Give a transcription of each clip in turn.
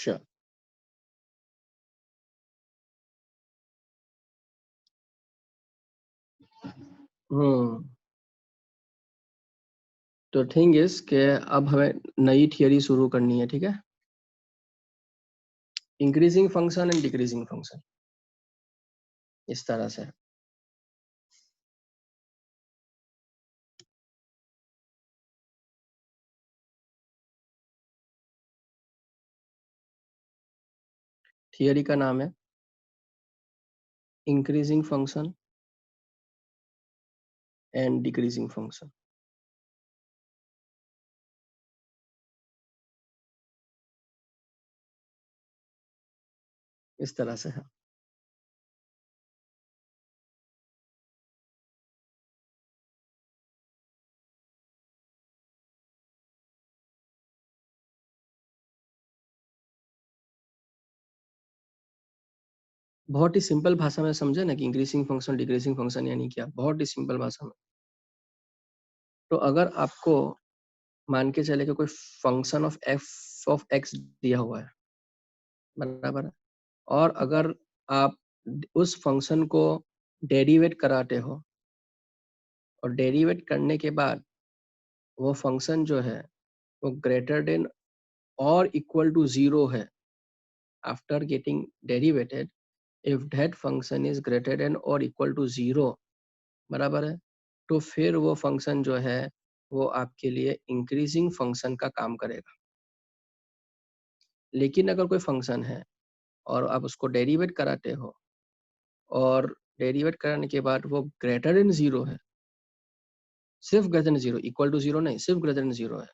Sure. तो thing is कि अब हमें नई थियरी शुरू करनी है, ठीक है। Increasing function and decreasing function, इस तरह से। थियरी का नाम है increasing function and decreasing function. इस तरह से है। बहुत ही सिंपल भाषा में समझे ना कि इंक्रीजिंग फंक्शन डिक्रीजिंग फंक्शन यानी क्या, बहुत ही सिंपल भाषा में। तो अगर आपको मान के चले कि कोई function of F of x दिया हुआ है, बराबर है, और अगर आप उस फंक्शन को डेरिवेट कराते हो और डेरिवेट करने के बाद वो फंक्शन जो है वो ग्रेटर देन और इक्वल टू 0 है after getting derivated, if that function is greater than और इक्वल टू 0, बराबर है, तो फिर वो फंक्शन जो है वो आपके लिए इंक्रीजिंग फंक्शन का काम करेगा। लेकिन अगर कोई फंक्शन है और आप उसको डेरिवेट कराते हो और डेरिवेट कराने के बाद वो ग्रेटर देन 0 है, सिर्फ ग्रेटर देन 0, इक्वल टू 0 नहीं, सिर्फ ग्रेटर देन 0 है,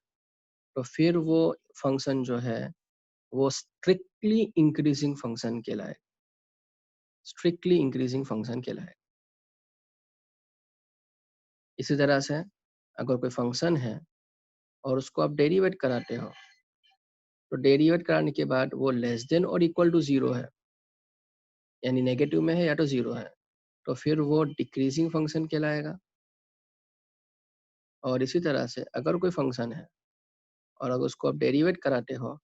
तो फिर वो फंक्शन जो है वो स्ट्रिक्टली इंक्रीजिंग फंक्शन कहलाए, स्ट्रिक्टली इंक्रीजिंग फंक्शन कहलाए। इसी तरह से अगर कोई फंक्शन है और उसको आप डेरिवेट कराते हो तो डेरिवेट कराने के बाद वो लेस देन और इक्वल टू 0 है, यानी नेगेटिव में है या तो 0 है, तो फिर वो डिक्रीजिंग फंक्शन कहलाएगा। और इसी तरह से अगर कोई फंक्शन है और अगर उसको आप डेरिवेट कराते हो,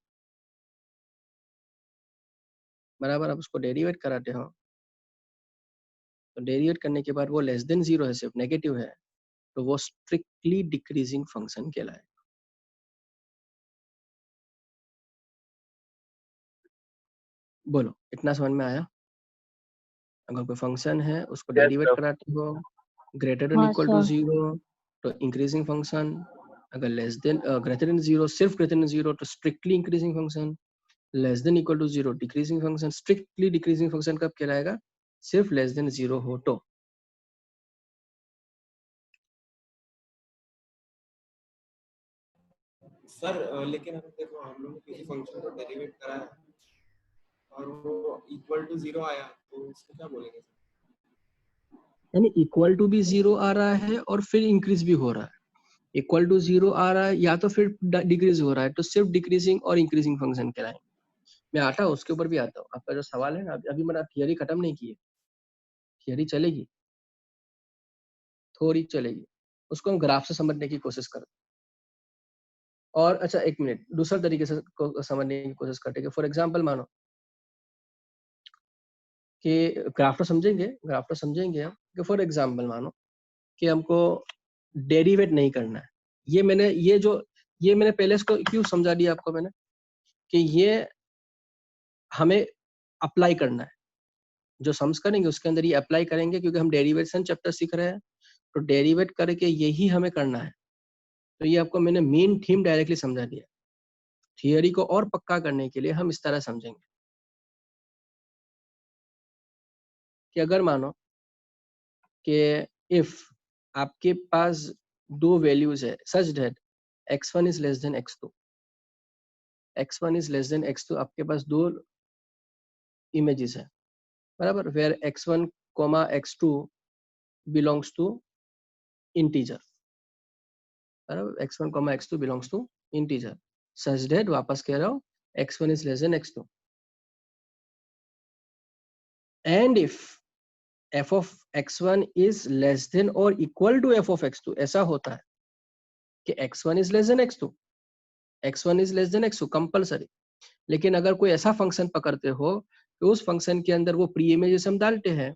बराबर, आप उसको डेरिवेट कराते हो तो डेरिवेट करने के बाद वो लेस देन 0 है, सिर्फ नेगेटिव है, तो वो स्ट्रिक्टली डिक्रीजिंग फंक्शन कहलाए। बोलो, इतना समझ में आया? अगर कोई फंक्शन है उसको Yes, डेरिवेट sir. कराते हो ग्रेटर देन हाँ इक्वल टू सर। 0 तो इंक्रीजिंग फंक्शन, अगर लेस देन ग्रेटर देन 0, सिर्फ ग्रेटर देन 0 तो strictly increasing function, less than equal to 0 decreasing function. Strictly decreasing function कब कहलाएगा? सिर्फ लेस देन 0 हो तो। सर लेकिन अगर देखो हम लोग किसी फंक्शन को डेरिवेट करा है और वो इक्वल टू 0 आया तो उसको क्या बोलेंगे सर? यानी इक्वल टू भी 0 आ रहा है और फिर इंक्रीज भी हो रहा है, इक्वल टू 0 आ रहा है या तो फिर डिक्रीज हो रहा है, तो सिर्फ डिक्रीजिंग और इंक्रीजिंग फंक्शन कहलाएंगे। मैं आता हूँ उसके ऊपर भी आता हूँ। आपका जो सवाल है ना, अभी मैंने थियरी खत्म नहीं की है, थियरी चलेगी, थोड़ी चलेगी, उसको हम ग्राफ से समझने की कोशिश करते हैं। और अच्छा एक मिनट, दूसरा तरीके से समझने की कोशिश करते हैं। फॉर एग्जाम्पल मानो कि ग्राफ तो समझेंगे, ग्राफ तो समझेंगे हम, कि फॉर एग्जाम्पल मानो कि हमको डेरिवेट नहीं करना है। ये मैंने पहले इसको क्यों समझा दिया आपको मैंने, कि ये हमें अप्लाई करना है, जो सम्स करेंगे उसके अंदर ये अप्लाई करेंगे, क्योंकि हम डेरिवेशन चैप्टर सीख रहे हैं, तो डेरिवेट करके यही हमें करना है। तो ये आपको मैंने मेन थीम डायरेक्टली समझा दिया। थियरी को और पक्का करने के लिए हम इस तरह समझेंगे कि अगर मानो कि इफ आपके पास दो वैल्यूज है such that x1 is less than x2, x1 is less than x2, आपके पास दो इमेजेस है, बराबर, where x1 x2 belongs to integer, बराबर, x1 x2 belongs to integer, such that, वापस कह रहा हूँ, x1 is less than x2 and if f of x1 is less than or equal to f of x2, ऐसा होता है कि x1 is less than x2, x1 is less than x2 compulsory, लेकिन अगर कोई ऐसा फंक्शन पकड़ते हो तो उस फंक्शन के अंदर वो प्री इमेजेस हम डालते हैं,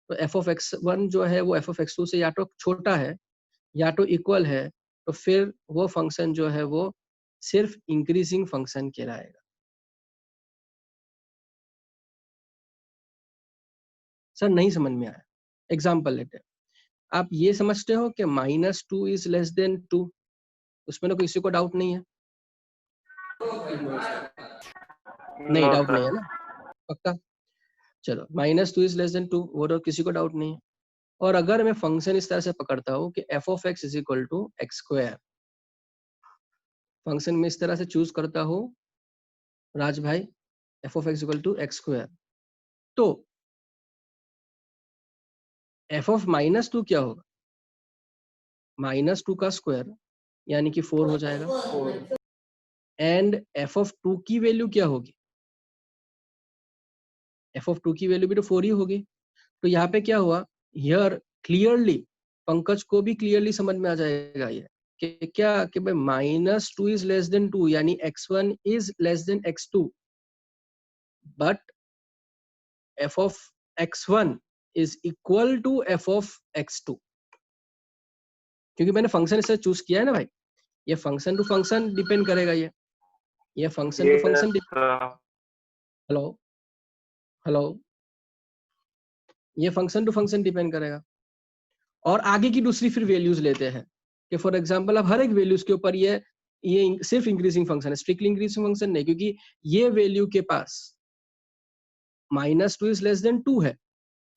तो एफ ऑफ एक्स वन जो है वो एफ ऑफ एक्स टू से या तो छोटा है या तो इक्वल है, तो फिर वो फंक्शन जो है वो सिर्फ इंक्रीजिंग फंक्शन कहलाएगा। सर नहीं समझ में आया, एग्जाम्पल लेते हैं। आप ये समझते हो कि -2 इज लेस देन 2, उसमें तो किसी को डाउट नहीं है? नहीं, नो डाउट नहीं है सर। ना, पक्का? चलो, -2 इज लेस देन 2, वो तो किसी को डाउट नहीं है। और अगर मैं फंक्शन इस तरह से पकड़ता हूँ कि f of x is equal to x square, function में इस तरह से चूज करता हूँ राज भाई, f of x equal to x square, तो एफ ऑफ -2 क्या होगा? -2 का स्क्वायर यानी कि 4 हो जाएगा। एंड एफ ऑफ 2 की वैल्यू क्या होगी? एफ ऑफ 2 की वैल्यू भी तो 4 ही होगी। तो यहाँ पे क्या हुआ, हियर क्लियरली पंकज को भी क्लियरली समझ में आ जाएगा ये कि क्या कि भाई -2 इज लेस देन 2 यानी x1 is less than x2, but f of x1 is equal to f of x2, क्योंकि मैंने फंक्शन इससे चूज किया है ना भाई, ये फंक्शन टू फंक्शन डिपेंड करेगा, ये function to function. Yes sir. Hello hello, ये फंक्शन टू फंक्शन डिपेंड करेगा। और आगे की दूसरी फिर वैल्यूज लेते हैं कि फॉर एग्जांपल अब हर एक वैल्यूज के ऊपर ये सिर्फ इंक्रीजिंग फंक्शन है, स्ट्रिक्टली इंक्रीजिंग फंक्शन नहीं, क्योंकि ये वैल्यू के पास -2 इज लेस देन 2 है,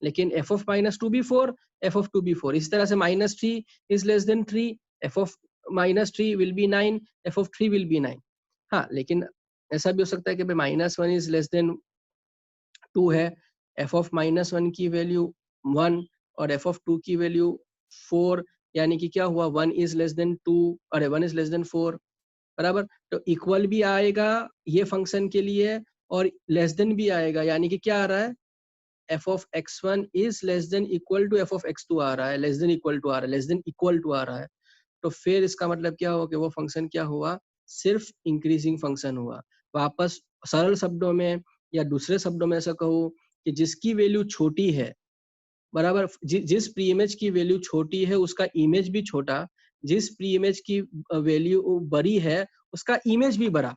लेकिन f of -2 भी 4, f of 2 भी 4, इस तरह से -3 is less than 3, f of -3 will be 9, f of 3 will be 9। हाँ, लेकिन ऐसा भी हो सकता है कि भाई -1 is less than 2 है, f of -1 की वैल्यू 1 और f of 2 की वैल्यू 4, यानी कि क्या हुआ, 1 is less than 2, अरे 1 is less than 4, बराबर। तो इक्वल भी आएगा ये फंक्शन के लिए और लेस देन भी आएगा, यानी कि क्या आ रहा है, f of x1 is less than equal to f of x2 आ रहा है, लेस देन इक्वल टू आ रहा है, लेस देन इक्वल टू आ रहा है। तो फिर इसका मतलब क्या हुआ कि वो फंक्शन क्या हुआ, सिर्फ इंक्रीजिंग फंक्शन हुआ। वापस सरल शब्दों में या दूसरे शब्दों में ऐसा कहूँ कि जिसकी वैल्यू छोटी है, बराबर, जिस प्री इमेज की वैल्यू छोटी है उसका इमेज भी छोटा, जिस प्री इमेज की वैल्यू बड़ी है उसका इमेज भी बड़ा।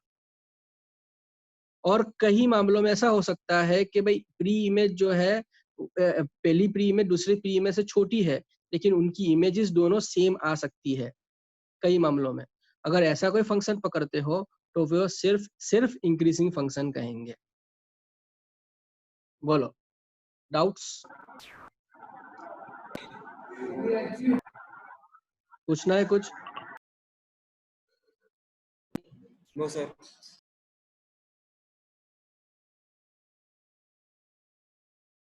और कई मामलों में ऐसा हो सकता है कि भाई प्री इमेज जो है पहली प्री इमेज दूसरी प्री इमेज से छोटी है, लेकिन उनकी इमेजेस दोनों सेम आ सकती है कई मामलों में। अगर ऐसा कोई फंक्शन पकड़ते हो तो वो सिर्फ सिर्फ इंक्रीजिंग फंक्शन कहेंगे। बोलो, डाउट्स पूछना है कुछ? No sir.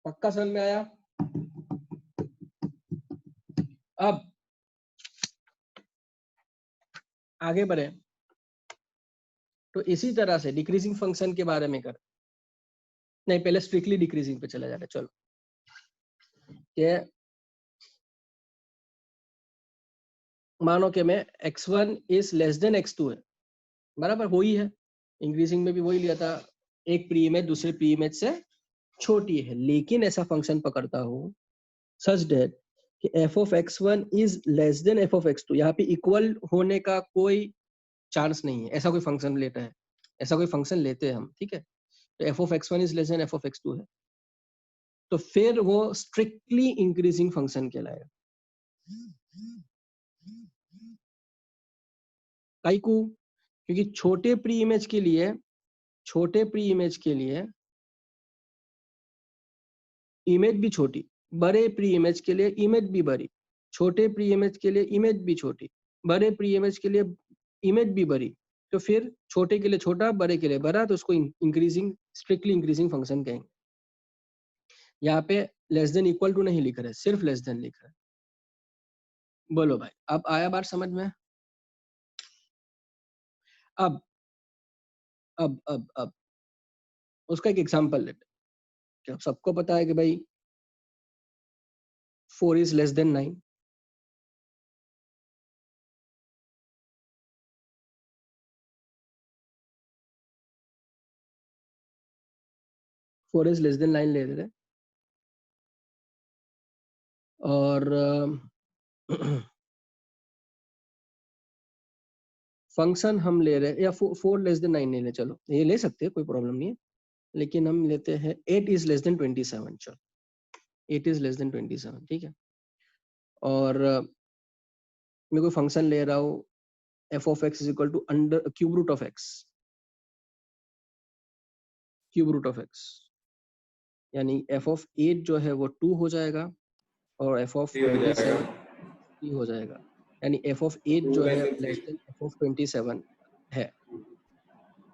पक्का समझ में आया? अब आगे बढ़े तो इसी तरह से डिक्रीजिंग फंक्शन के बारे में कर, नहीं पहले स्ट्रिक्टली डिक्रीजिंग पे चला जाता है। चलो, ये मानो कि मैं x1 is less than x2 है, बराबर, वही है, इंक्रीजिंग में भी वही लिया था, एक प्री इमेज दूसरे प्री इमेज से छोटी है, लेकिन ऐसा फंक्शन पकड़ता हूँ सच दैट कि f of x1 is less then f of x2, यहाँ पे इक्वल होने का कोई चांस नहीं है। ऐसा कोई फंक्शन लेता है, ऐसा कोई फंक्शन लेते हैं हम, ठीक है, तो f of x1 is less then f of x2 है, तो फिर वो स्ट्रिक्टली इंक्रीजिंग फंक्शन कहलाएगा। काइकू, क्योंकि छोटे प्री इमेज के लिए, छोटे प्री इमेज के लिए इमेज भी छोटी, बड़े प्री इमेज के लिए इमेज भी बड़ी, छोटे प्री इमेज के लिए इमेज भी छोटी, बड़े प्री इमेज के लिए इमेज भी बड़ी, तो फिर छोटे के लिए छोटा, बड़े के लिए बड़ा, तो उसको इंक्रीजिंग, स्ट्रिक्टली इंक्रीजिंग फंक्शन कहेंगे। यहाँ पे लेस देन इक्वल टू नहीं लिख रहे, सिर्फ लेस देन लिख रहे। बोलो भाई, अब आया बात समझ में? अब अब उसका एक एग्जांपल लेते हैं। सबको पता है कि भाई 4 is less then 9, 4 is less then 9 ले रहे और फंक्शन हम ले रहे हैं या 4 लेस देन 9 ले रहे, चलो ये ले सकते हैं, कोई प्रॉब्लम नहीं है, लेकिन हम लेते हैं 8 इज लेस देन 27, चलो 8 इज लेस देन 27, ठीक है। और मैं कोई फंक्शन ले रहा हूँ f of x is equal to under cube root of x, cube root of x, यानी एफ ऑफ 8 जो है वो 2 हो जाएगा और एफ ऑफ 27 3 हो जाएगा, यानी एफ ऑफ 8 जो है लेस देन एफ ऑफ 27 है।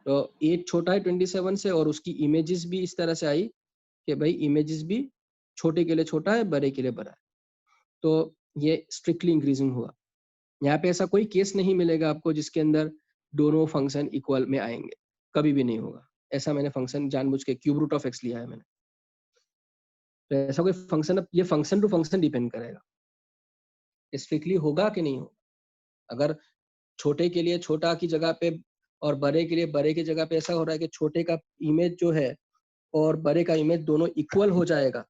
तो 8 छोटा है 27 से और उसकी इमेजेस भी इस तरह से आई कि भाई इमेजेस भी छोटे के लिए छोटा है, बड़े के लिए बड़ा है, तो ये स्ट्रिक्टली इंक्रीजिंग हुआ। यहाँ पे ऐसा कोई केस नहीं मिलेगा आपको जिसके अंदर दोनों फंक्शन इक्वल में आएंगे, कभी भी नहीं होगा ऐसा। मैंने फंक्शन जानबूझ के क्यूब रूट ऑफ एक्स लिया है मैंने, तो ऐसा कोई फंक्शन, ये फंक्शन टू फंक्शन डिपेंड करेगा स्ट्रिक्टली होगा कि नहीं होगा। अगर छोटे के लिए छोटा की जगह पे और बड़े के लिए बड़े की जगह पे ऐसा हो रहा है कि छोटे का इमेज जो है और बड़े का इमेज दोनों इक्वल हो जाएगा,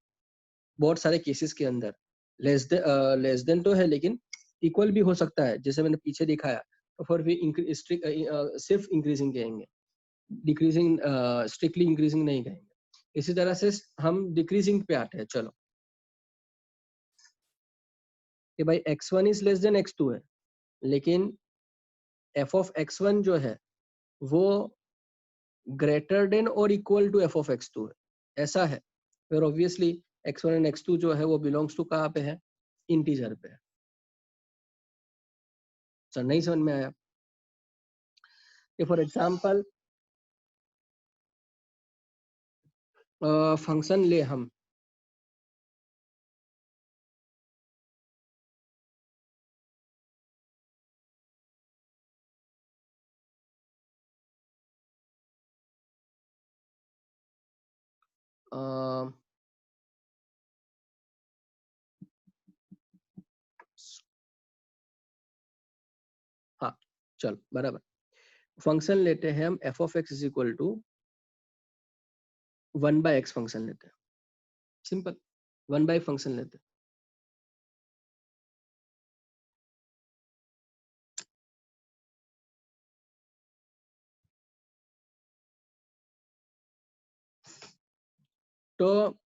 बहुत सारे केसेस के अंदर लेस देन तो है लेकिन इक्वल भी हो सकता है, जैसे मैंने पीछे दिखाया, तो फिर भी सिर्फ इंक्रीजिंग कहेंगे, डिक्रीजिंग स्ट्रिक्टली इंक्रीजिंग नहीं कहेंगे। इसी तरह से हम डिक्रीजिंग पे आते हैं, चलो कि भाई x1 is less than x2 है, लेकिन f ऑफ x1 जो है वो ग्रेटर देन और equal to f of x2 है, ऐसा है, फिर ऑब्वियसली x1 एंड x2 जो है वो बिलोंग्स टू कहाँ पे है, इंटीजर पे है। सर नहीं समझ में आया? फॉर एग्जाम्पल फंक्शन ले हम हाँ चलो बराबर, फंक्शन लेते हैं हम f of x is equal to 1/x function लेते हैं, सिंपल 1 फंक्शन लेते हैं। तो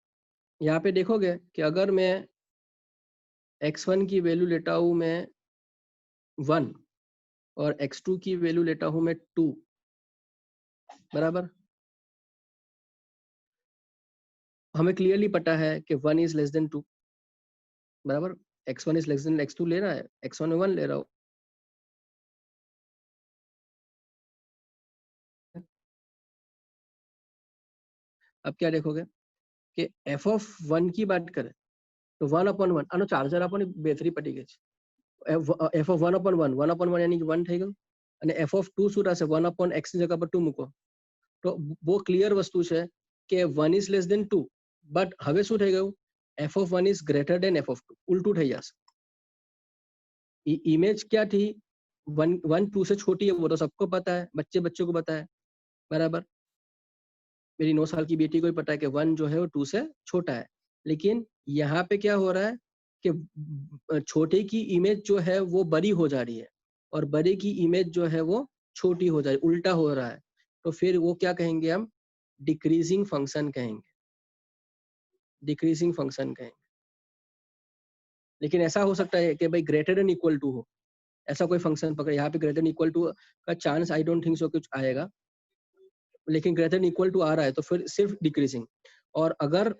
यहाँ पे देखोगे कि अगर मैं x1 की वैल्यू लेता हूँ मैं 1 और x2 की वैल्यू लेता हूँ मैं 2, बराबर, हमें क्लियरली पता है कि 1 इज लेस देन 2, बराबर, x1 is less than x2 ले रहा है, x1 में 1 ले रहा हूँ। अब क्या देखोगे कि एफ ऑफ 1 की बात करें तो 1/1 આનો ચાર્જર આપો ને બેટરી પટી ગઈ છે, એફ ઓફ 1/1 1/1 यानी कि 1 થઈ ગયું, અને એફ ઓફ 2 શું થશે 1/x ની જગ્યા પર 2 મૂકો, તો બહુ ક્લિયર વસ્તુ છે કે 1 ઇઝ લેસ દેન 2, બટ હવે શું થઈ ગયું, F of 1 is greater than F of 2, ઉલટું થઈ જશે। इमेज क्या थी 1 2 से छोटी है, वो तो सबको पता है, बच्चे बच्चों को पता है, बराबर, मेरी 9 साल की बेटी को भी पता है कि 1 जो है वो 2 से छोटा है। लेकिन यहाँ पे क्या हो रहा है कि छोटे की इमेज जो है वो बड़ी हो जा रही है और बड़े की इमेज जो है वो छोटी हो जा रही है, उल्टा हो रहा है, तो फिर वो क्या कहेंगे हम, डिक्रीजिंग फंक्शन कहेंगे, डिक्रीजिंग फंक्शन कहेंगे। लेकिन ऐसा हो सकता है कि भाई ग्रेटर देन इक्वल टू हो, ऐसा कोई फंक्शन पकड़े, यहाँ पे ग्रेटर देन इक्वल टू का chance I don't think so कुछ आएगा, लेकिन ग्रेटर देन इक्वल टू आ रहा है तो फिर सिर्फ डिक्रीजिंग। और अगर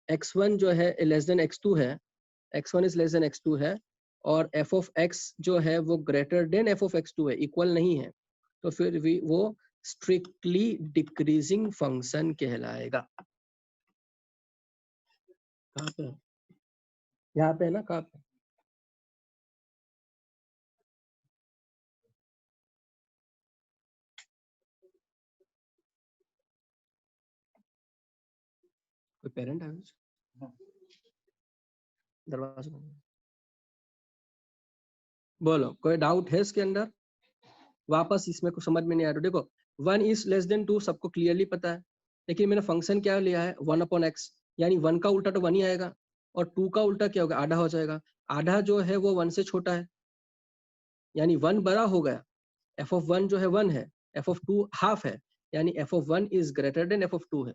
x1 जो है लेस देन x2 है, x1 is less than x2 है और f ऑफ x जो है वो greater then f of x2 है, इक्वल नहीं है, तो फिर भी वो स्ट्रिक्टली डिक्रीजिंग फंक्शन कहलाएगा। कहाँ पे? यहाँ पे है ना, कहाँ पे? कोई पेरेंट है? दरवाजा बंद है। बोलो कोई डाउट है इसके अंदर? वापस इसमें कुछ समझ में नहीं आ रहा। देखो 1 इज लेस देन 2 सबको क्लियरली पता है, लेकिन मैंने फंक्शन क्या लिया है 1/x, यानी 1 का उल्टा तो 1 ही आएगा और 2 का उल्टा क्या होगा, आधा हो जाएगा। आधा जो है वो 1 से छोटा है, यानी 1 बड़ा हो गया। f of 1 जो है 1 है, f of 2 हाफ है, यानी f of 1 is greater than f of 2 है।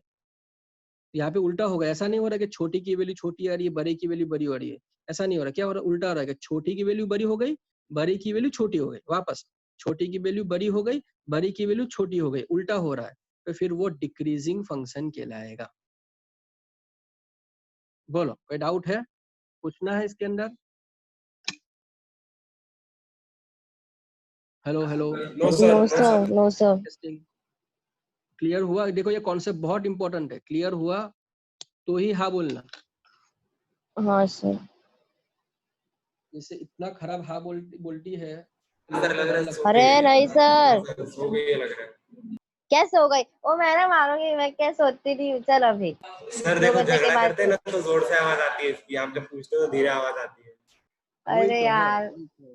यहाँ पे उल्टा होगा, ऐसा नहीं हो रहा कि छोटी की वैल्यू छोटी आ रही है, बड़े की वैल्यू बड़ी हो रही है, ऐसा नहीं हो रहा। क्या हो रहा है, उल्टा हो रहा है कि छोटी की वैल्यू बड़ी हो गई, बड़ी की वैल्यू छोटी हो गई, वापस छोटी की वैल्यू बड़ी हो गई, बड़ी की वैल्यू छोटी हो गई, उल्टा हो रहा है, तो फिर वो डिक्रीजिंग फंक्शन कहलाएगा। बोलो, कोई डाउट है, पूछना है इसके अंदर? Hello hello, no sir, no no sir, sir. No sir. Clear हुआ? देखो ये कॉन्सेप्ट बहुत इंपॉर्टेंट है, क्लियर हुआ तो ही हाँ बोलना। हाँ सर। जैसे इतना खराब हाँ बोलती है, सर लग रहा है सो अरे गई। नहीं सर, सो गई लग रहा है। कैसे हो गई? ओ मैं ना मारूंगी, मैं क्या सोती थी। चल अभी सर 2 देखो, बजे के झगड़ा बाद। करते हैं ना तो जोर से आवाज आती है इसकी, आप जब पूछते हो तो धीरे आवाज आती है। वही अरे तो है, यार वही तो है।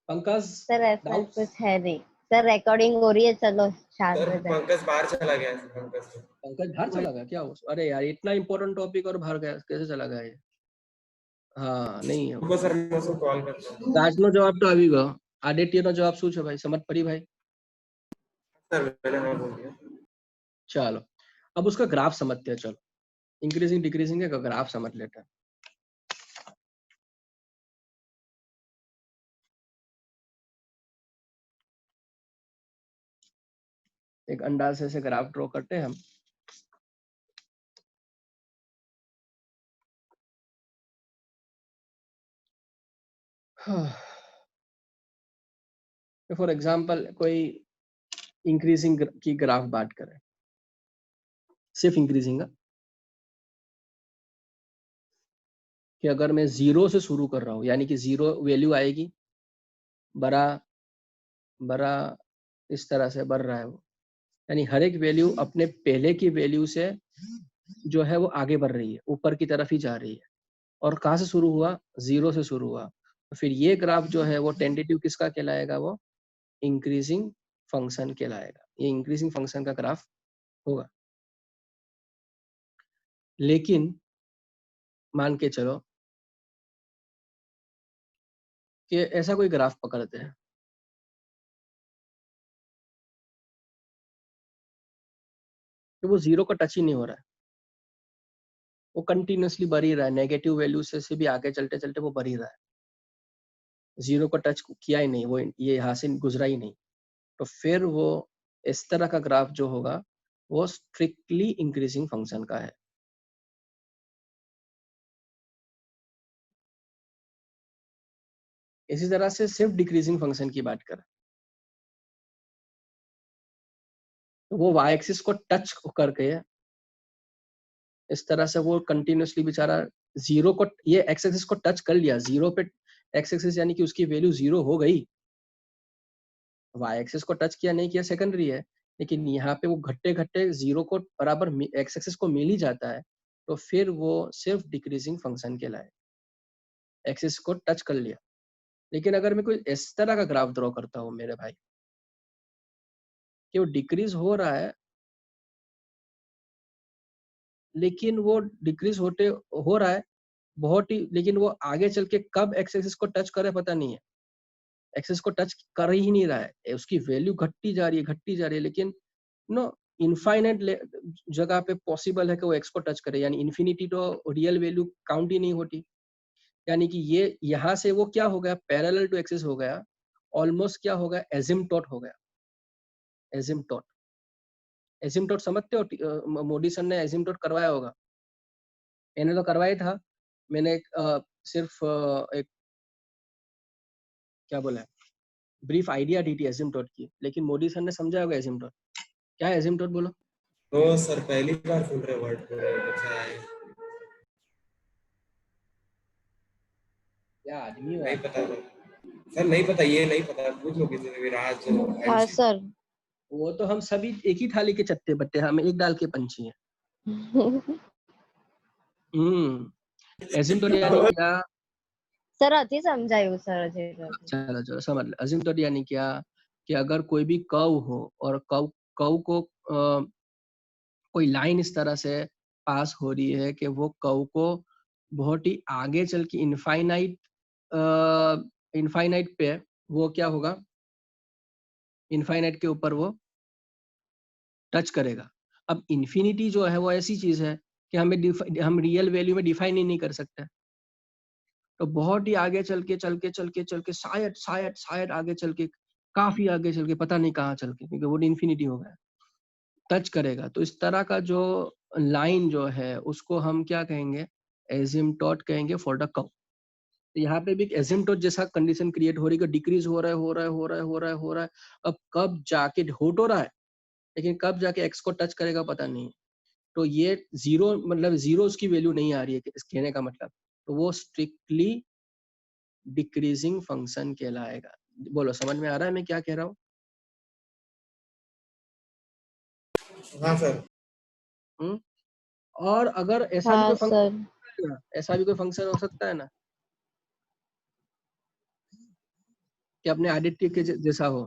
पंकज, सर, ऐसा डाउट्स? कुछ है नहीं सर, रिकॉर्डिंग हो रही है, चलो शांत सर हो जाए। पंकज बाहर चला गया है, पंकज तो। पंकज बाहर चला गया क्या? अरे यार इतना इंपॉर्टेंट टॉपिक और बाहर गया, कैसे चला गया ये? हाँ नहीं है। रुको सर, मैं उसको कॉल करता हूँ। આજનો જવાબ તો આવી ગયો। આદિત્યનો જવાબ શું છે ભાઈ, સમજ પડી ભાઈ? सर मैंने हाँ बोल दिया। चलो अब उसका ग्राफ समझते हैं, चलो इंक्रीजिंग डिक्रीजिंग का ग्राफ समझ लेते हैं। एक अंदाज से ग्राफ ड्रॉ करते हैं हम। फॉर एग्जांपल कोई इंक्रीजिंग की ग्राफ बात करें, सिर्फ इंक्रीजिंग, कि अगर मैं 0 से शुरू कर रहा हूँ, यानी कि 0 वैल्यू आएगी, बड़ा बड़ा इस तरह से बढ़ रहा है वो, यानी हर एक वैल्यू अपने पहले की वैल्यू से जो है वो आगे बढ़ रही है, ऊपर की तरफ ही जा रही है। और कहाँ से शुरू हुआ, 0 से शुरू हुआ, तो फिर ये ग्राफ जो है वो टेंटेटिव किसका कहलाएगा, वो इंक्रीजिंग फंक्शन कहलाएगा। ये इंक्रीजिंग फंक्शन का ग्राफ होगा। लेकिन मान के चलो कि ऐसा कोई ग्राफ पकड़ते हैं कि वो 0 को टच ही नहीं हो रहा है, वो कंटिन्यूसली बढ़ ही रहा है, नेगेटिव वैल्यू से भी आगे चलते चलते वो बढ़ ही रहा है, 0 को टच किया ही नहीं, वो ये यहाँ से गुजरा ही नहीं, तो फिर वो इस तरह का ग्राफ जो होगा वो स्ट्रिक्टली इंक्रीजिंग फंक्शन का है। इसी तरह से सिर्फ डिक्रीजिंग फंक्शन की बात करें तो वो वाई एक्सिस को टच करके इस तरह से वो कंटिन्यूसली बेचारा 0 को, ये एक्स एक्सिस को टच कर लिया, 0 पे एक्स एक्सिस यानी कि उसकी वैल्यू 0 हो गई, वाई एक्सिस को टच किया नहीं किया सेकेंडरी है, लेकिन यहाँ पे वो घटते घटते 0 को बराबर एक्स एक्सिस को मिल ही जाता है, तो फिर वो सिर्फ डिक्रीजिंग फंक्शन कहलाए, एक्सिस को टच कर लिया। लेकिन अगर मैं कोई इस तरह का ग्राफ ड्रॉ करता हूँ मेरे भाई, कि वो डिक्रीज हो रहा है, लेकिन वो डिक्रीज होते हो रहा है बहुत ही, लेकिन वो आगे चल के कब एक्स एक्सिस को टच करे पता नहीं है, एक्सिस को टच कर ही नहीं रहा है, उसकी वैल्यू घटती जा रही है, घटती जा रही है, लेकिन नो इनफाइनाइट जगह पे पॉसिबल है कि वो एक्स को टच करे, यानी इन्फिनिटी तो रियल वैल्यू काउंट ही नहीं होती, यानी कि ये यहाँ से वो क्या हो गया, पैरेलल टू एक्सिस हो गया, ऑलमोस्ट क्या हो गया, एजिम्पटोट हो गया, एजिम्पटोट। एजिम्पटोट समझते हो, मोदी सर ने एजिम्पटोट करवाया होगा, मैंने तो करवाया था, मैंने सिर्फ एक क्या बोला है, ब्रीफ आइडिया दी थी एजिम्पटोट की, लेकिन मोदी सर ने समझा होगा एजिम्पटोट क्या है। एजिम्पटोट बोलो। तो सर पहली बार सुन रहे वर्ड को, अच्छा है। क्या आदमी हो नहीं आप? पता सर, नहीं पता, ये नहीं पता, पूछ लो किसी से भी, राज हाँ MC। सर। वो तो हम सभी एक ही थाली के चत्ते बट्टे, हम एक डाल के पंछी हैं। एजिम्पटोट यानी क्या? सर अति समझाયું सर अजय सर। चलो चलो समझ लो, एजिम्पटोट यानी क्या, कि अगर कोई भी कर्व हो और कर्व को कोई लाइन इस तरह से पास हो रही है कि वो कर्व को बहुत ही आगे चल के इनफाइनाइट पे वो क्या होगा, इनफाइनाइट के ऊपर वो टच करेगा। अब इन्फिनिटी जो है वो ऐसी चीज है कि हम रियल वैल्यू में डिफाइन ही नहीं कर सकते। तो बहुत ही आगे चल के शायद शायद शायद आगे चल के, काफी आगे चल के, पता नहीं कहाँ चल के, क्योंकि वो इन्फिनिटी हो गया, टच करेगा। तो इस तरह का जो लाइन जो है उसको हम क्या कहेंगे, एसिम्पटोट कहेंगे फॉर द कर्व। तो यहाँ पे भी एक एसिम्पटोट जैसा कंडीशन क्रिएट हो रही है कि डिक्रीज हो रहा है। अब कब जाके हो तो रहा है, लेकिन कब जाके एक्स को टच करेगा पता नहीं। तो ये जीरो, मतलब जीरो उसकी वैल्यू नहीं आ रही है इस कहने का मतलब, तो वो स्ट्रिक्टली डिक्रीजिंग फंक्शन कहलाएगा। बोलो समझ में आ रहा है मैं क्या कह रहा हूँ? हाँ सर। और अगर ऐसा भी हाँ कोई सर। फंक्शन, ऐसा भी कोई फंक्शन हो सकता है ना कि अपने आदित्य के जैसा हो,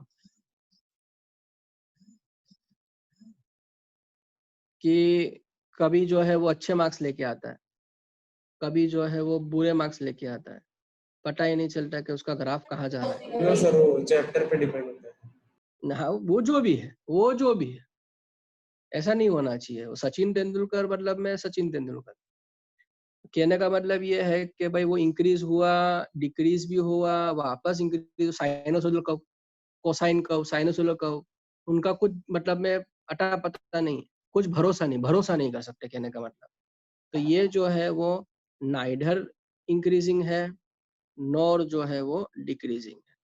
कि कभी जो है वो अच्छे मार्क्स लेके आता है, कभी जो है वो बुरे मार्क्स लेके आता है, पता ही नहीं चलता कि उसका ग्राफ कहाँ जा रहा है। नो सर, वो चैप्टर पे डिपेंड होता है। हाँ, वो जो भी है ऐसा नहीं होना चाहिए। वो सचिन तेंदुलकर मतलब मैं सचिन तेंदुलकर, कहने का मतलब ये है कि भाई वो इंक्रीज हुआ, डिक्रीज भी हुआ, वापस increase, sinusoidal curve, cosine curve, sinusoidal curve, उनका कुछ मतलब में अटा पता नहीं, कुछ भरोसा नहीं कर सकते कहने का मतलब। तो ये जो है वो नाइडर इंक्रीजिंग है, नॉर जो है वो डिक्रीजिंग है,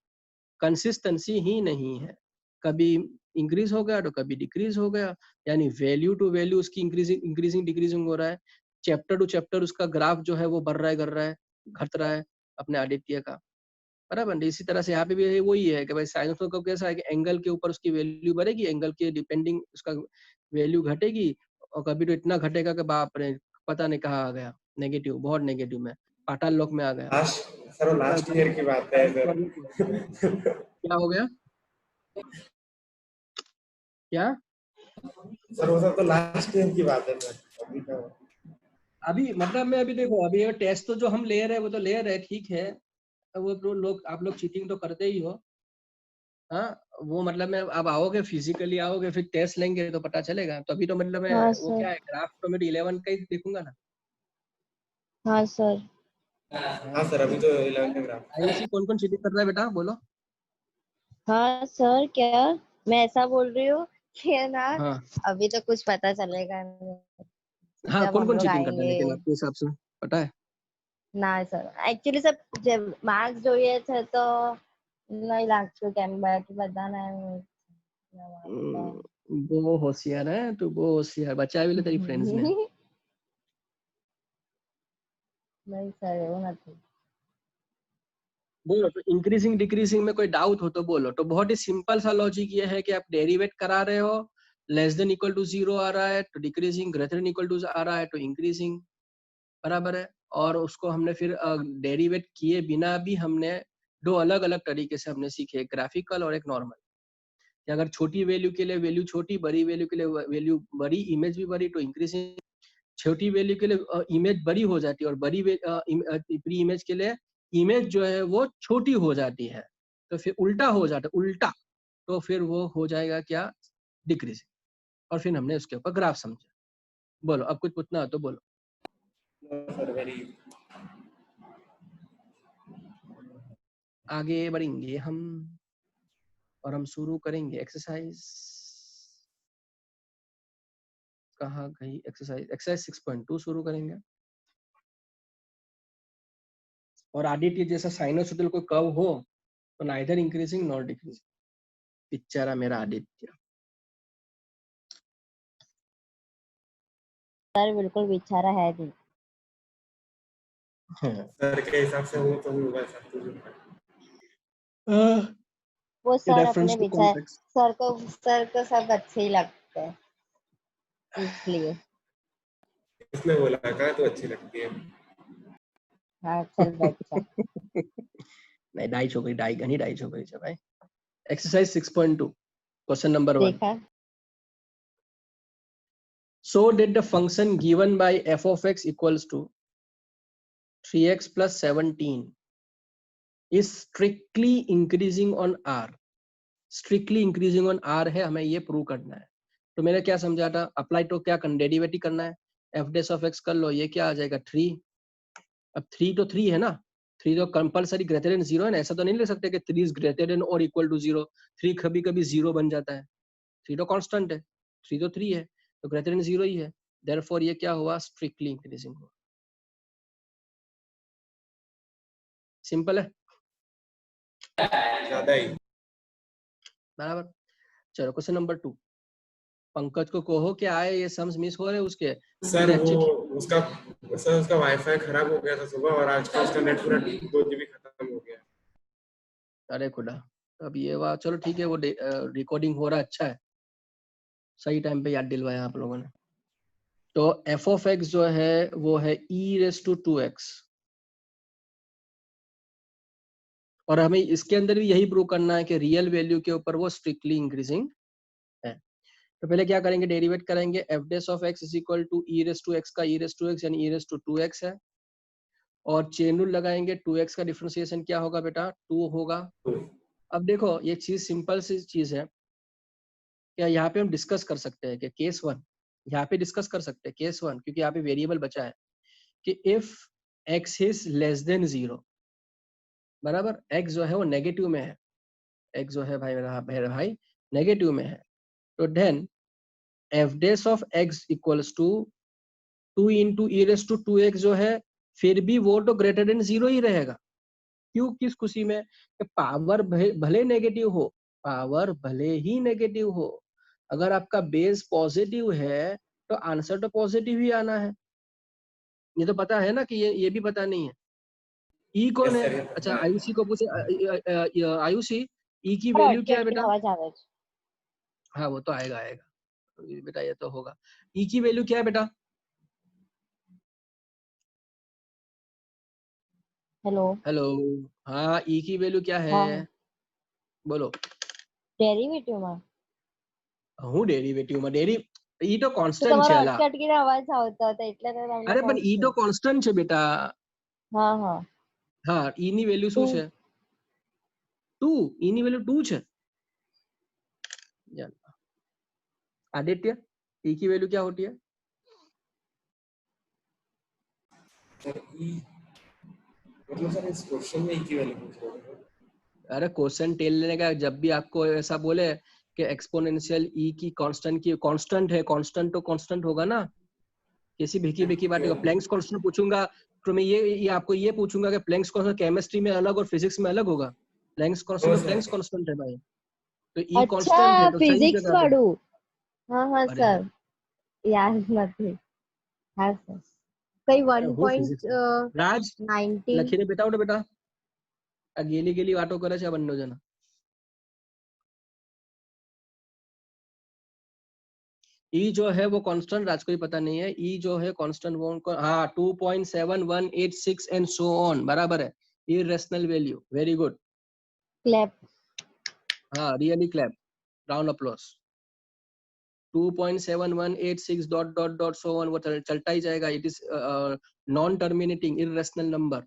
कंसिस्टेंसी ही नहीं है। कभी इंक्रीज हो गया तो कभी डिक्रीज हो गया, यानी वैल्यू टू वैल्यू उसकी इंक्रीजिंग डिक्रीजिंग हो रहा है। चैप्टर टू चैप्टर उसका ग्राफ जो है वो बढ़ रहा है, घट रहा है अपने आदित्य का, बराबर। इसी तरह से यहाँ पे भी वही है कि भाई साइनोसोइडल कर्व कैसा है कि एंगल के ऊपर उसकी वैल्यू बढ़ेगी, एंगल के डिपेंडिंग उसका वैल्यू घटेगी, और कभी तो इतना घटेगा कि बाप रे पता नहीं कहाँ आ गया, नेगेटिव, बहुत नेगेटिव में, पाताल लोक में आ गया। लास्ट सर, वो लास्ट ईयर की बात है सर। क्या हो गया, क्या? सर वो सब तो लास्ट ईयर की बात है सर, अभी का। अभी मतलब मैं अभी देखो, अभी ये टेस्ट तो जो हम ले रहे हैं वो तो ले रहे हैं, ठीक है, वो तो लोग, आप लोग चीटिंग तो करते ही हो, हाँ। वो मतलब मैं, अब आओगे फिजिकली आओगे फिर टेस्ट लेंगे तो पता चलेगा। तो अभी तो मतलब मैं हाँ वो सर। क्या है, ग्राफ तो मैं 11 का ही देखूंगा ना। हाँ सर। हाँ सर, अभी तो 11 का ग्राफ। आयुषी कौन कौन चीटिंग कर रहा है बेटा, बोलो। हाँ सर, क्या मैं ऐसा बोल रही हूँ कि ना, हाँ अभी तो कुछ पता चलेगा नहीं, हाँ, जब कौन हम कौन लोग चीटिंग कर रहा है आएंगे। लेकिन आपके हिसाब से पता है? ना सर, एक्चुअली सब जब मार्क्स જોઈએ છે તો नहीं લાગતું કેમ બાકી બધાને वो होशियार है तो, वो होशियार बचा भी ले तेरी फ्रेंड्स ने। नहीं सर, એવું નથી। बोलो तो, इंक्रीजिंग डिक्रीजिंग में कोई डाउट हो तो बोलो। तो बहुत ही सिंपल सा लॉजिक ये है कि आप डेरिवेट करा रहे हो, लेस देन इक्वल टू 0 आ रहा है तो decreasing, greater than equal to आ रहा है तो इंक्रीजिंग, बराबर है। और उसको हमने फिर डेरिवेट किए बिना भी हमने दो अलग अलग तरीके से हमने सीखे, एक ग्राफिकल और एक नॉर्मल। कि अगर छोटी वैल्यू के लिए वैल्यू छोटी, बड़ी वैल्यू के लिए वैल्यू बड़ी, इमेज भी बड़ी तो इंक्रीजिंग, छोटी वैल्यू के लिए इमेज बड़ी हो जाती है, और बड़ी प्री इमेज के लिए इमेज जो है वो छोटी हो जाती है, तो फिर उल्टा हो जाता है, उल्टा, तो फिर वो हो जाएगा क्या, डिक्रीजिंग। और फिर हमने उसके ऊपर ग्राफ समझा। बोलो अब कुछ पूछना हो तो बोलो। Sir very. आगे बढ़ेंगे हम और हम शुरू करेंगे एक्सरसाइज। कहाँ गई एक्सरसाइज? एक्सरसाइज 6.2 शुरू करेंगे। और आदित्य जैसा साइनोसॉइडल कोई कर्व हो तो neither increasing not decreasing. Picture है मेरा आदित्य। सर बिल्कुल बेचारा है नहीं। सर के हिसाब से वो तो होगा सर, तो वो सर रेफरेंस अपने टू बेचारे, कॉन्टेक्स्ट। सर को सब अच्छे ही लगते हैं, इसलिए। उसने बोला कहा तो अच्छी लगती है। हाँ चल बैठ जा। नहीं, डाई छोकरी, डाई घनी डाई छोकरी છે ભાઈ। Exercise 6.2 question number 1। देखा। so that the function given by f of x equals to 3x plus 17 is strictly increasing on r. Strictly increasing on R है, हमें ये प्रूव करना है। तो मैंने क्या समझा था, अप्लाई तो क्या करना, डेरिवेटिव करना है, एफ डेस ऑफ एक्स कर लो, ये क्या आ जाएगा 3। अब 3 तो 3 है ना, 3 तो कंपलसरी ग्रेटर देन 0 है ना, ऐसा तो नहीं ले सकते कि 3 इज ग्रेटर देन और इक्वल टू 0। 3 कभी कभी 0 बन जाता है, 3 तो कांस्टेंट है, 3 तो 3 है, तो ग्रेटर देन 0 ही है, देयरफॉर ये क्या हुआ, स्ट्रिक्टली इंक्रीजिंग हुआ। सिंपल है, ज्यादा ही बराबर। चलो क्वेश्चन नंबर 2, पंकज को कहो कि आए ये सम्स मिस हो रहे उसके। सर। अच्छी वो उसका वाईफाई खराब हो गया था सुबह, और आज का उसका नेट पूरा 2 GB खत्म हो गया। अरे खुदा, अब ये वाह, चलो ठीक है, वो रिकॉर्डिंग हो रहा, अच्छा है, सही टाइम पे याद दिलवाया आप लोगों ने। तो एफ ऑफ एक्स जो है वो है e⁻²2x, और हमें इसके अंदर भी यही प्रूव करना है कि रियल वैल्यू के ऊपर वो स्ट्रिक्टली इंक्रीजिंग है। तो पहले क्या करेंगे, डेरिवेट करेंगे, f dash of x is equal to e⁻x का e⁻x यानी e⁻2x है, और चेन रूल लगाएंगे, 2x का डिफरेंशिएशन क्या होगा बेटा, 2 होगा। अब देखो ये चीज सिंपल सी चीज है, क्या यहाँ पे हम डिस्कस कर सकते हैं कि केस 1, यहाँ पे डिस्कस कर सकते हैं केस 1, क्योंकि यहाँ पे वेरिएबल बचा है कि if x is less then 0, बराबर, x जो है वो नेगेटिव में है, x जो है मेरा भाई नेगेटिव में है, तो then f dash of x equals to 2 into e⁻2x जो है, फिर भी वो तो ग्रेटर देन 0 ही रहेगा। क्यों, किस खुशी में, कि पावर भले नेगेटिव हो, पावर भले ही नेगेटिव हो, अगर आपका बेस पॉजिटिव है तो आंसर तो पॉजिटिव ही आना है। ये तो पता है ना, कि ये भी पता नहीं है। ई कौन है, अच्छा आयुषी को पूछे, आयुषी ई की वैल्यू क्या है बेटा, आवाज आ रहा है। हाँ वो तो आएगा आएगा बेटा, ये तो होगा। ई की वैल्यू क्या है बेटा, हेलो हेलो, हाँ ई की वैल्यू क्या है, हाँ बोलो। डेरिवेटिव में હું ડેરિવેટિવ માં ઈ તો તો કોન્સ્ટન્ટ છે તમારો અલા, અટકી અવાજ આવતો હતો એટલે તો તમને અરે કહું પણ ઈ તો છું કોન્સ્ટન્ટ છે બેટા, હા હા હા ઈ ની વેલ્યુ શું 2 છે, 2, ઈ ની વેલ્યુ 2 છે। आदित्य ई की वैल्यू क्या होती है, सर ई मतलब सर इस क्वेश्चन में की वैल्यू पूछ रहे हो? अरे क्वेश्चन टेल लेने का, जब भी आपको ऐसा बोले कि एक्सपोनेंशियल ई की कांस्टेंट है, कांस्टेंट तो कांस्टेंट होगा ना, किसी भिकी भिकी बात होगा। प्लैंक्स कांस्टेंट पूछूंगा तो मैं ये आपको ये पूछूंगा कि प्लैंक्स कांस्टेंट केमिस्ट्री में अलग और फिजिक्स में अलग होगा, प्लैंक्स कांस्टेंट तो प्लैंक्स कांस्टेंट है भाई, तो ई अच्छा कांस्टेंट है तो सही फिजिक्स जगह पे। वाળું હા હા अरे સર हाँ, યાદ નથી હા સર કઈ अरे હું फिजिक्स राज 1.19 લખીને બેટા બેટા આ ગેલી ગેલી વાતો કરે છે આ બંને જણા। ई जो है वो कांस्टेंट, राज को ही पता नहीं है, ई जो है कांस्टेंट वो हाँ 2.7186 एंड सो ऑन, बराबर है, irrational value, very good, clap हाँ really clap, round applause. 2.7186 dot dot dot so on, वो चलता ही जाएगा, it is non terminating irrational number,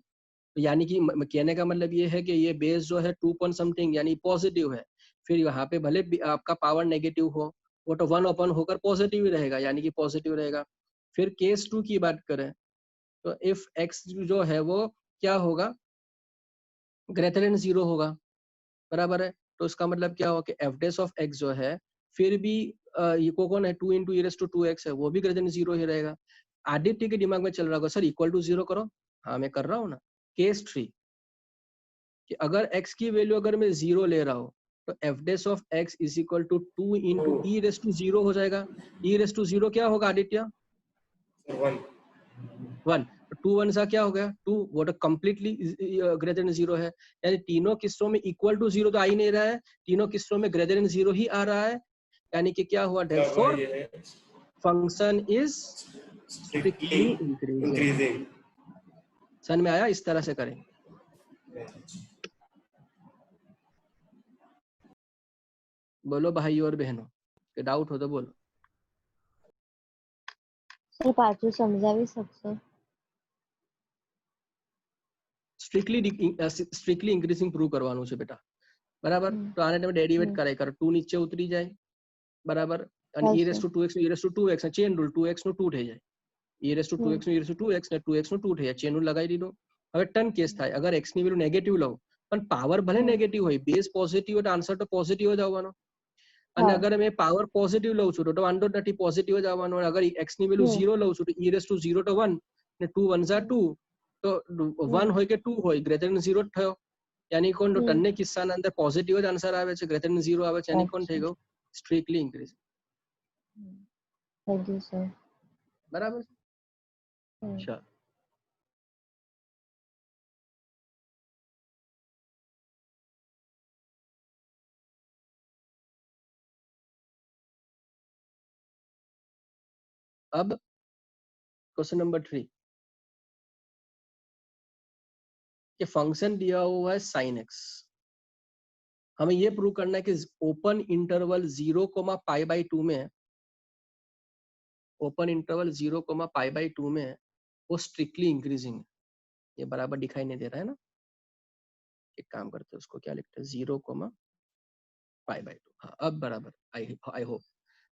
यानी कि कहने का मतलब ये है कि ये बेस जो है 2 पॉइंट समथिंग यानी पॉजिटिव है, फिर यहाँ पे भले आपका पावर नेगेटिव हो, वो तो 1 ओपन होकर पॉजिटिव ही रहेगा, यानी कि पॉजिटिव रहेगा। फिर केस 2 की बात करें तो इफ x जो है वो क्या होगा, ग्रेटर देन 0 होगा, बराबर है, तो इसका मतलब क्या होगा कि एफ डेस ऑफ x जो है फिर भी ये कौन है, 2 इंटू e⁻²2x है, वो भी ग्रेटर देन 0 ही रहेगा। आदित्य के दिमाग में चल रहा होगा सर इक्वल टू 0 करो, हाँ मैं कर रहा हूँ ना। केस 3 कि अगर x की वैल्यू अगर मैं 0 ले रहा हूँ तो f dash of x is equal to 2 into e⁻0 हो जाएगा, e⁻0 क्या होगा आदित्य, 1, 2 1 सा क्या हो गया 2, वो तो कम्प्लीटली ग्रेटर देन 0 है, यानी तीनों किस्सों में इक्वल टू 0 तो आ ही नहीं रहा है, तीनों किस्सों में ग्रेटर देन 0 ही आ रहा है, यानी कि क्या हुआ, therefore function is strictly increasing. समझ में आया, इस तरह से करेंगे। बोलो भाई और बहनों, डाउट हो तो बोलो। સર પાછું સમજાવી શકશો? સ્ટ્રિક્ટલી ઇન્ક્રીઝિંગ પ્રૂવ કરવાનું છે બેટા, બરાબર? તો આને તમે ડેરિવેટ કરાય કરો, 2 નીચે ઉતરી જાય, બરાબર? અને e raised to 2x નું e raised to 2x ને ચેન રૂલ 2x નું 2 થઈ જાય, e raised to 2x નું e raised to 2x ને 2x નું 2 થઈ જાય, ચેન રૂલ લગાવી દીધો. હવે ટર્ન કેસ થાય, અગર x ની વેલ્યુ નેગેટિવ લઉં પણ પાવર ભલે નેગેટિવ હોય, બેઝ પોઝિટિવ હોય તો આન્સર તો પોઝિટિવ જ આવવાનો. અને અગર મેં પાવર પોઝિટિવ લઉં છું તો વાંધો નથી, પોઝિટિવ જ આવવાનો. અગર x ની વેલ્યુ 0 લઉં છું તો e raised to 0 તો 1 ને 2 1s are 2, તો 1 હોય કે 2 હોય ગ્રેટર ધેન 0 જ થયો. यानी कौन तो टन કિસ્સાના અંદર પોઝિટિવ જ આન્સર આવે છે, ગ્રેટર ધેન 0 આવે છે, यानी कौन થઈ ગયો strictly increase. Thank you sir. બરાબર. ચલો अब क्वेश्चन नंबर 3 कि फंक्शन दिया हुआ है sin x, हमें ये प्रूव करना है कि ओपन इंटरवल 0,π/2 में, ओपन इंटरवल 0,π/2 में वो स्ट्रिक्टली इंक्रीजिंग है. ये बराबर दिखाई नहीं दे रहा है ना? एक काम करते हैं, उसको क्या लिखते हैं 0,π/2. हाँ अब बराबर, आई होप.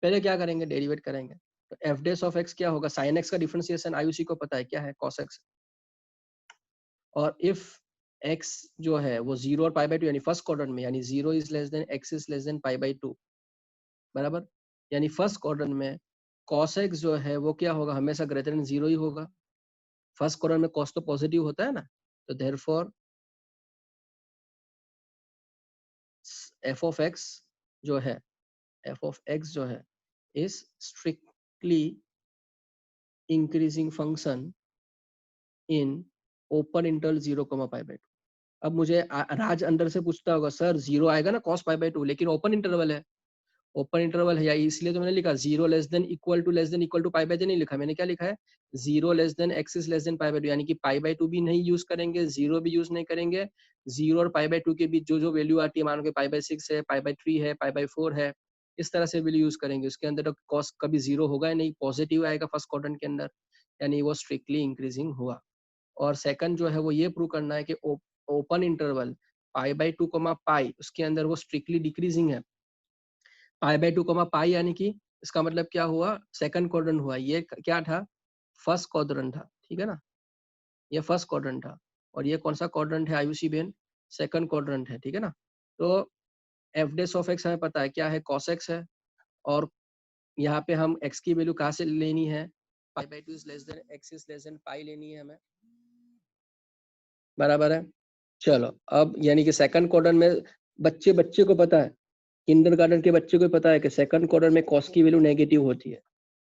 पहले क्या करेंगे, डेरिवेट करेंगे. तो एफ डेस ऑफ एक्स क्या होगा, साइन एक्स का डिफरेंशिएशन आयुसी को पता है क्या है, कॉस एक्स. और इफ x जो है वो 0 और π/2 यानी फर्स्ट क्वाड्रेंट में, यानी 0 is less than x is less than π/2, बराबर? यानी फर्स्ट क्वाड्रेंट में cos x जो है वो क्या होगा, हमेशा ग्रेटर देन 0 ही होगा. फर्स्ट क्वाड्रेंट में cos तो पॉजिटिव होता है ना, तो देयरफॉर f ऑफ x जो है, f ऑफ x जो है is strictly increasing function in open interval 0,π/2. अब मुझे राज अंदर से पूछता होगा सर 0 आएगा ना cos π/2, लेकिन ओपन इंटरवल है, ओपन इंटरवल है, या इसलिए तो मैंने लिखा 0 लेस देन इक्वल टू π/2 नहीं लिखा, मैंने क्या लिखा है 0 less than x is less than π/2, यानी कि π/2 भी नहीं यूज करेंगे, 0 भी यूज नहीं करेंगे. 0 और π/2 के बीच जो जो वैल्यू आती है, मानो कि π/6 है, π/3 है, π/4 है, इस तरह से वैल्यू यूज करेंगे. उसके अंदर तो cos कभी 0 होगा ही नहीं, पॉजिटिव आएगा फर्स्ट क्वाड्रेंट के अंदर, यानी वो स्ट्रिक्टली इंक्रीजिंग हुआ. और सेकंड जो है वो ये प्रूव करना है कि ओपन इंटरवल π/2, π उसके अंदर वो स्ट्रिक्टली डिक्रीजिंग है. π/2, π यानी कि इसका मतलब क्या हुआ, सेकंड क्वाड्रेंट हुआ. ये क्या था, फर्स्ट क्वाड्रेंट था, ठीक है ना, ये फर्स्ट क्वाड्रेंट था. और ये कौन सा क्वाड्रेंट है आयुषी बेन, सेकंड क्वाड्रेंट है, ठीक है ना. तो एफ डेस ऑफ एक्स हमें पता है क्या है, cos x है. और यहाँ पे हम x की वैल्यू कहाँ से लेनी है, π/2 is less than x is less than π लेनी है हमें, बराबर है. चलो अब यानी कि सेकंड क्वाड्रेंट में बच्चे को पता है, किंडरगार्टन के बच्चे को पता है कि सेकंड क्वाड्रेंट में cos की वैल्यू नेगेटिव होती है,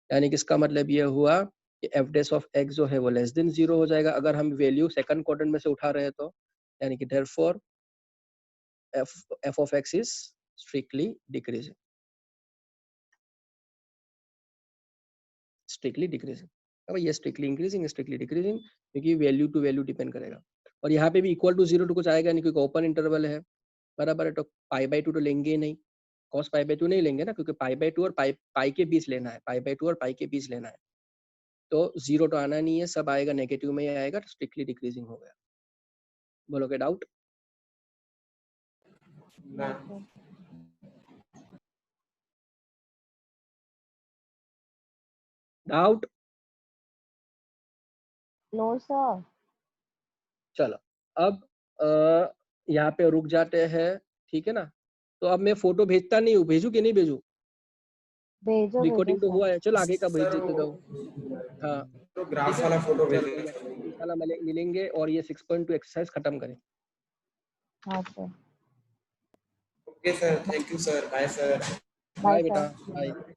यानी कि इसका मतलब ये हुआ कि एफ डेस ऑफ एक्स जो है वो लेस देन 0 हो जाएगा अगर हम वैल्यू सेकंड क्वाड्रेंट में से उठा रहे हैं तो, यानी कि therefore F of x is strictly decreasing, strictly decreasing. अब ये स्ट्रिक्टली इंक्रीजिंग, स्ट्रिक्टली डिक्रीजिंग, क्योंकि वैल्यू टू वैल्यू डिपेंड करेगा. और यहाँ पे भी इक्वल टू 0 टू कुछ आएगा नहीं, क्योंकि ओपन इंटरवल है, बराबर है. तो π/2 तो लेंगे ही नहीं, cos π/2 नहीं लेंगे ना, क्योंकि π/2 और पाई के बीच लेना है, π/2 और पाई के बीच लेना है. तो 0 तो आना नहीं है, सब आएगा नेगेटिव में ही आएगा, तो स्ट्रिक्टली डिक्रीजिंग हो गया. बोलोगे डाउट? डाउट? No sir. चलो अब यहाँ पे रुक जाते हैं, ठीक है ना. तो अब मैं फोटो भेजता नहीं हूँ, भेजू कि नहीं भेजू, भेजो रिकॉर्डिंग तो सर. हुआ है, चलो आगे का भेज देते दो. हाँ तो ठीक ग्राफ है, वाला फोटो चलो भेजेंगे. वाला मिलेंगे और ये 6.2 एक्सरसाइज खत्म करें. हाँ sir. Okay sir, thank you sir, bye sir. Bye bye बेटा, सर. बाय.